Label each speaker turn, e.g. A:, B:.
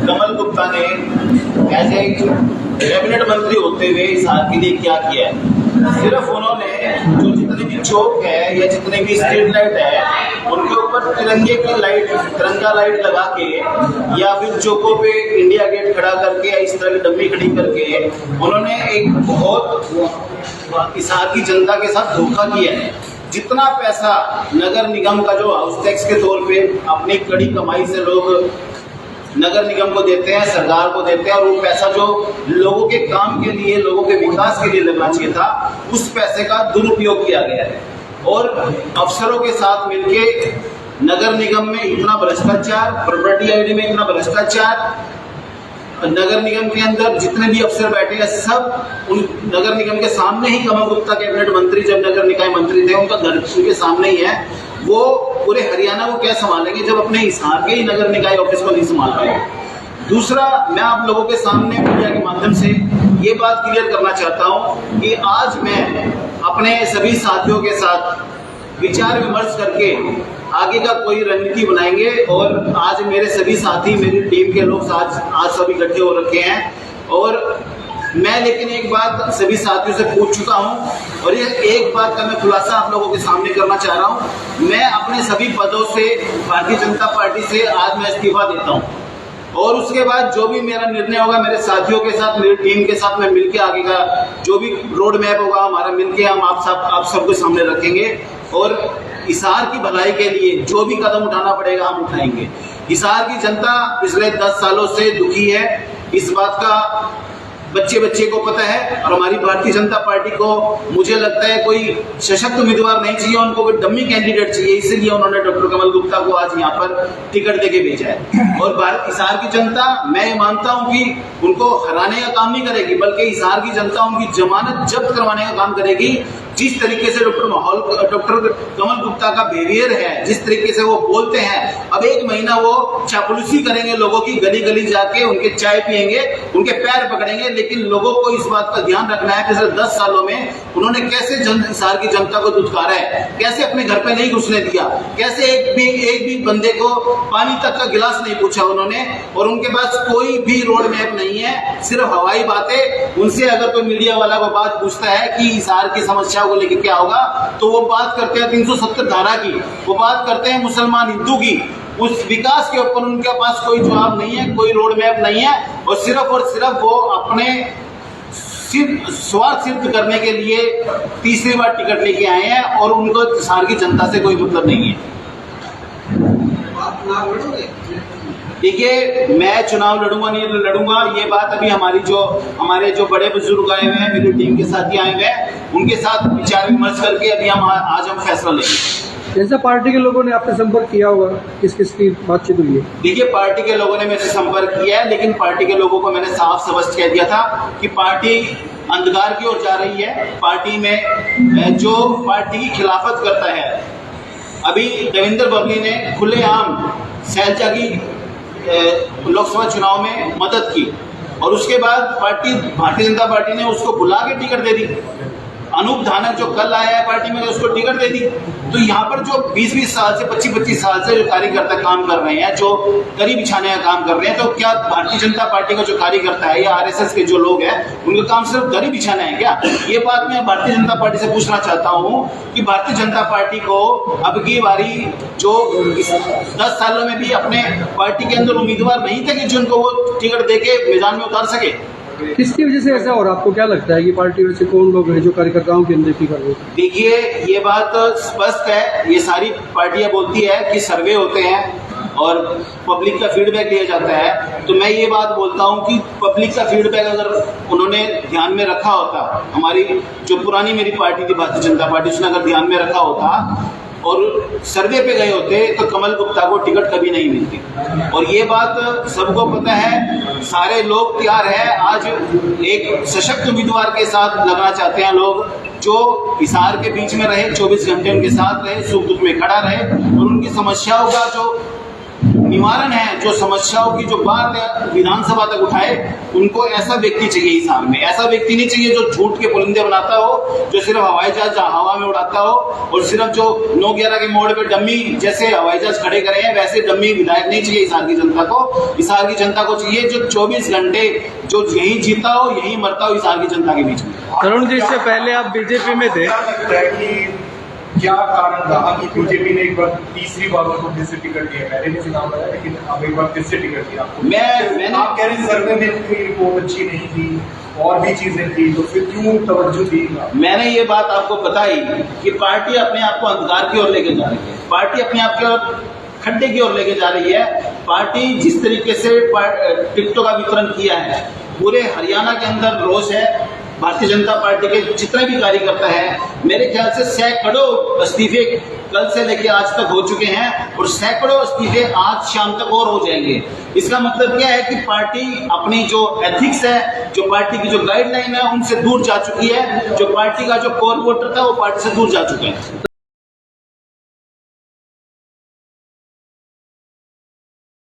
A: कमल गुप्ता ने as a cabinet मंत्री होते हुए हिसार के लिए क्या किया है। सिर्फ उन्होंने जो जितने भी चौक है या जितने भी स्ट्रीट लाइट है उनके ऊपर तिरंगे की लाइट, तिरंगा लाइट लगा के या फिर चौकों पे इंडिया गेट खड़ा करके या इस तरह की डब्बी खड़ी करके उन्होंने एक बहुत हिसार की जनता के साथ धोखा किया है। जितना पैसा नगर निगम का जो हाउस टैक्स के तौर पे अपनी कड़ी कमाई से लोग नगर निगम को देते हैं, सरकार को देते हैं, और वो पैसा जो लोगों के काम के लिए, लोगों के विकास के लिए लगना चाहिए था, उस पैसे का दुरुपयोग किया गया है। और अफसरों के साथ मिलके नगर निगम में इतना भ्रष्टाचार, प्रॉपर्टी आईडी में इतना भ्रष्टाचार, नगर निगम के अंदर जितने भी अफसर बैठे हैं सब उन नगर निगम के सामने ही, कमल गुप्ता कैबिनेट मंत्री जब नगर निकाय मंत्री थे उनका घर उनके सामने ही है। वो पूरे हरियाणा को क्या संभालेंगे जब अपने हिसार के ही नगर निकाय ऑफिस को नहीं संभाल रहे। दूसरा, मैं आप लोगों के सामने मीडिया के माध्यम से ये बात क्लियर करना चाहता हूँ कि आज मैं अपने सभी साथियों के साथ विचार विमर्श करके आगे का कोई रणनीति बनाएंगे। और आज मेरे सभी साथी, मेरी टीम के लोग आज सभी इकट्ठे हो रखे हैं। और मैं लेकिन एक बात सभी साथियों से पूछ चुका हूं और ये एक बात का मैं खुलासा आप लोगों के सामने करना चाह रहा हूं। मैं अपने सभी पदों से भारतीय जनता पार्टी से आज मैं इस्तीफा देता हूं और उसके बाद जो भी मेरा निर्णय होगा मेरे साथियों के साथ, मेरी टीम के साथ मैं मिलकर आगे का जो भी रोड मैप होगा हमारा मिलकर हम आप सबके सामने रखेंगे। और हिसार की भलाई के लिए जो भी कदम उठाना पड़ेगा हम उठाएंगे। हिसार की जनता पिछले 10 सालों से दुखी है, इस बात का बच्चे को पता है। और हमारी भारतीय जनता पार्टी को मुझे लगता है कोई सशक्त उम्मीदवार नहीं चाहिए, उनको कोई डम्मी कैंडिडेट चाहिए, इसीलिए उन्होंने डॉक्टर कमल गुप्ता को आज यहाँ पर टिकट देके भेजा है। और हिसार की जनता, मैं ये मानता हूँ कि उनको हराने का काम नहीं करेगी, बल्कि हिसार की जनता उनकी जमानत जब्त करवाने का काम करेगी। जिस तरीके से डॉक्टर कमल गुप्ता का बिहेवियर है, जिस तरीके से वो बोलते हैं, अब 1 महीना वो चापलूसी करेंगे लोगों की, गली गली जाके उनके चाय पिएंगे, उनके पैर पकड़ेंगे। लेकिन लोगों को इस बात का ध्यान रखना है पिछले 10 सालों में उन्होंने कैसे हिसार की जनता को दुत्कारा है, कैसे अपने घर पे नहीं घुसने दिया, कैसे एक भी बंदे को पानी तक का गिलास नहीं पूछा उन्होंने। और उनके पास कोई भी रोड मैप नहीं है, सिर्फ हवाई बातें। उनसे अगर कोई मीडिया वाला वो बात पूछता है कि हिसार की समस्या को लेकर क्या होगा, तो वो बात करते हैं 370 धारा की, वो बात करते हैं मुसलमान हिंदू की। उस विकास के ऊपर उनके पास कोई जवाब नहीं है, कोई रोड मैप नहीं है। और सिर्फ वो अपने स्वार्थ सिद्ध करने के लिए तीसरी बार टिकट लेके आए हैं और उनको हिसार की जनता से कोई मतलब नहीं है। देखिए, मैं चुनाव लड़ूंगा नहीं लड़ूंगा, ये बात अभी हमारे जो बड़े बुजुर्ग आए हुए हैं, मेरी टीम के साथी आए हुए हैं, उनके साथ विचार विमर्श करके अभी आज हम फैसला लेंगे।
B: जैसे पार्टी के लोगों ने आपसे संपर्क किया होगा, किसकी बातचीत हुई है?
A: देखिए, पार्टी के लोगों ने मेरे से संपर्क किया है, लेकिन पार्टी के लोगों को मैंने साफ स्पष्ट कह दिया था कि पार्टी अंधकार की ओर जा रही है। पार्टी में जो पार्टी की खिलाफत करता है, अभी देवेंद्र बबली ने खुलेआम सैलजा की लोकसभा चुनाव में मदद की और उसके बाद भारतीय जनता पार्टी ने उसको बुला के टिकट दे दी। अनूप धानक जो कल आया है पार्टी में, उसको टिकट दे दी। तो यहाँ पर जो 20-20 साल से 25-25 साल से जो कार्यकर्ता काम कर रहे हैं, जो दरी बिछाने का काम कर रहे हैं, तो क्या भारतीय जनता पार्टी का जो कार्यकर्ता है या आरएसएस के जो लोग हैं उनका काम सिर्फ दरी बिछाना है क्या? ये बात मैं भारतीय जनता पार्टी से पूछना चाहता हूँ कि भारतीय जनता पार्टी को अब की बारी जो 10 सालों में भी अपने पार्टी के अंदर उम्मीदवार नहीं थे कि जिनको वो टिकट दे के मैदान में उतार सके।
B: किसकी वजह से ऐसा हो रहा है? आपको क्या लगता है कि पार्टी में से कौन लोग हैं जो कार्यकर्ताओं की अनदेखी कर रहे हैं?
A: देखिए, ये बात स्पष्ट है, ये सारी पार्टियां बोलती है कि सर्वे होते हैं और पब्लिक का फीडबैक लिया जाता है। तो मैं ये बात बोलता हूं कि पब्लिक का फीडबैक अगर उन्होंने ध्यान में रखा होता, हमारी जो पुरानी मेरी पार्टी थी भारतीय जनता पार्टी, उसने अगर ध्यान में रखा होता और सर्वे पे गए होते तो कमल गुप्ता को टिकट कभी नहीं मिलती। और ये बात सबको पता है, सारे लोग तैयार हैं। आज एक सशक्त उम्मीदवार के साथ लगना चाहते हैं लोग, जो हिसार के बीच में रहे, 24 घंटे उनके साथ रहे, सुख दुख में खड़ा रहे और उनकी समस्याओं का जो निवारण है, जो समस्याओं की जो बात है विधानसभा तक उठाए, उनको ऐसा व्यक्ति चाहिए हिसार में। ऐसा व्यक्ति नहीं चाहिए जो झूठ के पुलिंदे बनाता हो, जो सिर्फ हवाई जहाज हवा में उड़ाता हो, और सिर्फ जो 9/11 के मोड़ पे डम्मी जैसे हवाई जहाज खड़े करे हैं वैसे डम्मी विधायक नहीं चाहिए हिसार की जनता को। हिसार की जनता को चाहिए जो 24 घंटे जो यही जीता हो यही मरता हो हिसार की जनता के बीच में।
B: तरुण जी, इससे पहले आप बीजेपी में थे,
C: क्या लगता है कि क्या कारण रहा कि बीजेपी ने एक बार तीसरी बार उनको फिर से टिकट दिया? पहले भी चुनाव लड़ा लेकिन अब एक बार फिर से टिकट दिया आपको।
A: मैंने
C: आप कह रहे हैं सर्वे में कोई रिपोर्ट अच्छी नहीं थी और भी चीजें थी, तो फिर क्यों तवज्जो दी?
A: मैंने ये बात आपको बताई कि पार्टी अपने आप को अंधकार की ओर लेके जा रही है, पार्टी अपने आप की ओर खड्डे की ओर लेके जा रही है। पार्टी जिस तरीके से टिकटों का वितरण किया है, पूरे हरियाणा के अंदर रोष है। भारतीय जनता पार्टी के जितने भी कार्यकर्ता हैं, मेरे ख्याल से सैकड़ों इस्तीफे कल से लेके आज तक हो चुके हैं और सैकड़ों इस्तीफे आज शाम तक और हो जाएंगे। इसका मतलब क्या है कि पार्टी अपनी जो एथिक्स है, जो पार्टी की जो गाइडलाइन है, उनसे दूर जा चुकी है। जो पार्टी का जो कोर वोटर था वो पार्टी से दूर जा चुके हैं।